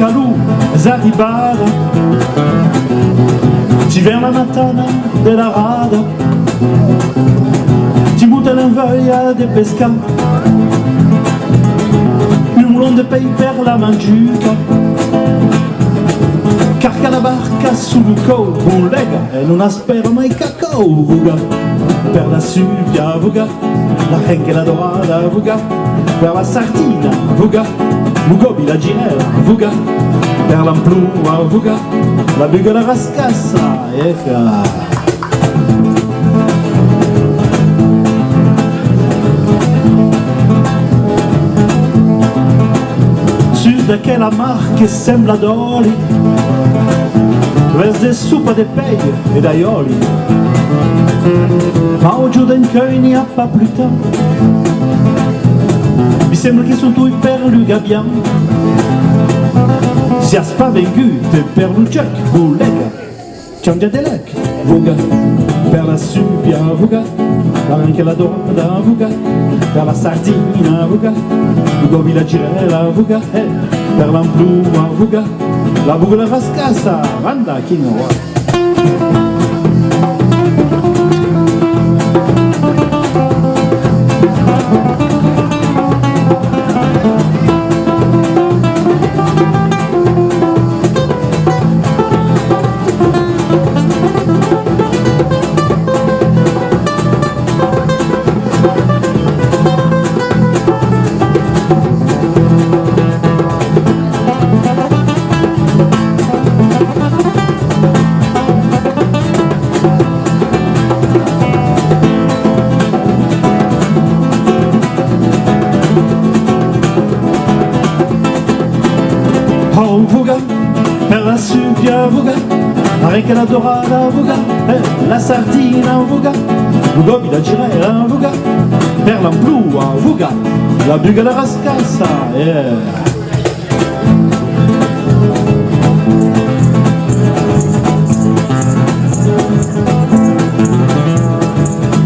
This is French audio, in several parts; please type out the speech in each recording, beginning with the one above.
calou, zaribada, ti viens la matana della rada, ti butta l'invoglia di pesca, un moulon de paye per la mangiuca, carca la barca sul co, un lega e non aspera mai cacao, vuga, per la subia, vuga, la renche la dorada, vuga, per la sardina, vuga, Mugobi la girella, vuga, per l'amplua, vuga, la buga la rascassa, ecca. Su daquela mar che sembra d'oli, res de supa de peille e d'aioli, ma oggi d'encueil n'y a pas plus tard. Mi sembra che sono tuoi per il gabbian, si ha spaventute per il gioc, bulega, c'è de lec, vuga, per la subia, vuga, la anche la dorada, vuga, per la sardina, vuga, Mugobi la girella, vuga, per l'amplua, vuga, la buga la rascassa, vanda, chi non vuole. Oh, vuga, per la subia, vuga, la renca la dorada, vuga, la sardina, vuga, Mugobi la girella, vuga, per l'amplua, vuga, la buga la rascassa, yeah.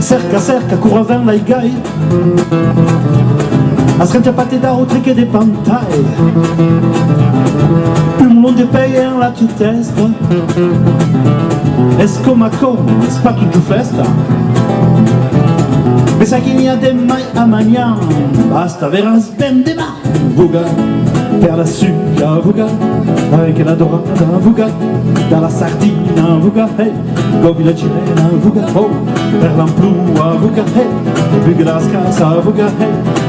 Cerca, cerca, curavan la igai, asrente pate da oltre che de pantai, un mondo de peie en la tua testa, escomaco, spatu giù festa, pensa che n'hi ha de mai a mangiare, basta veras ben de ma, vuga, per la subia, vuga, anche la dorada, vuga, per la sardina, vuga, Mugobi la girella, vuga, oh, per l'amplua, vuga, buga la scassa, vuga,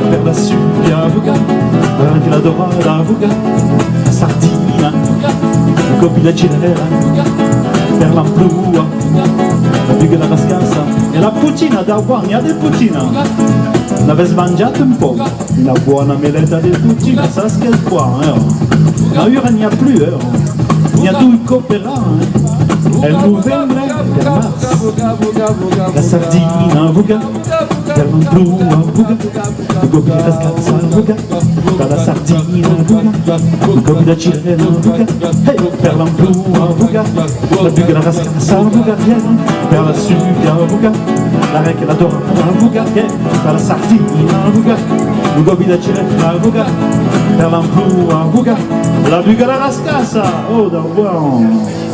per la subia, vuga, anche la dorada, vuga, la sardina, vuga, Mugobi la girella, vuga, per l'amplua, la buga la rascassa, e la putina da guagna del putina. N'avesse mangiato un po', una buona meletta di putina, ça ce qu'elle croit, Ma ora n'y a plus, n'y a due coopérants, è il novembre per mars, la sardina, vuga, per l'amplua, vuga, Mugobi la rascassa, vuga, per la sardina, vuga, Mugobi la girella, vuga, per l'amplua, vuga, la buga la rascassa, vuga, per la subia, vuga, la renca la dorada, vuga, per la sardina, vuga, Mugobi la girella, vuga, per l'amplua, vuga, la buga la rascassa, oh da buon.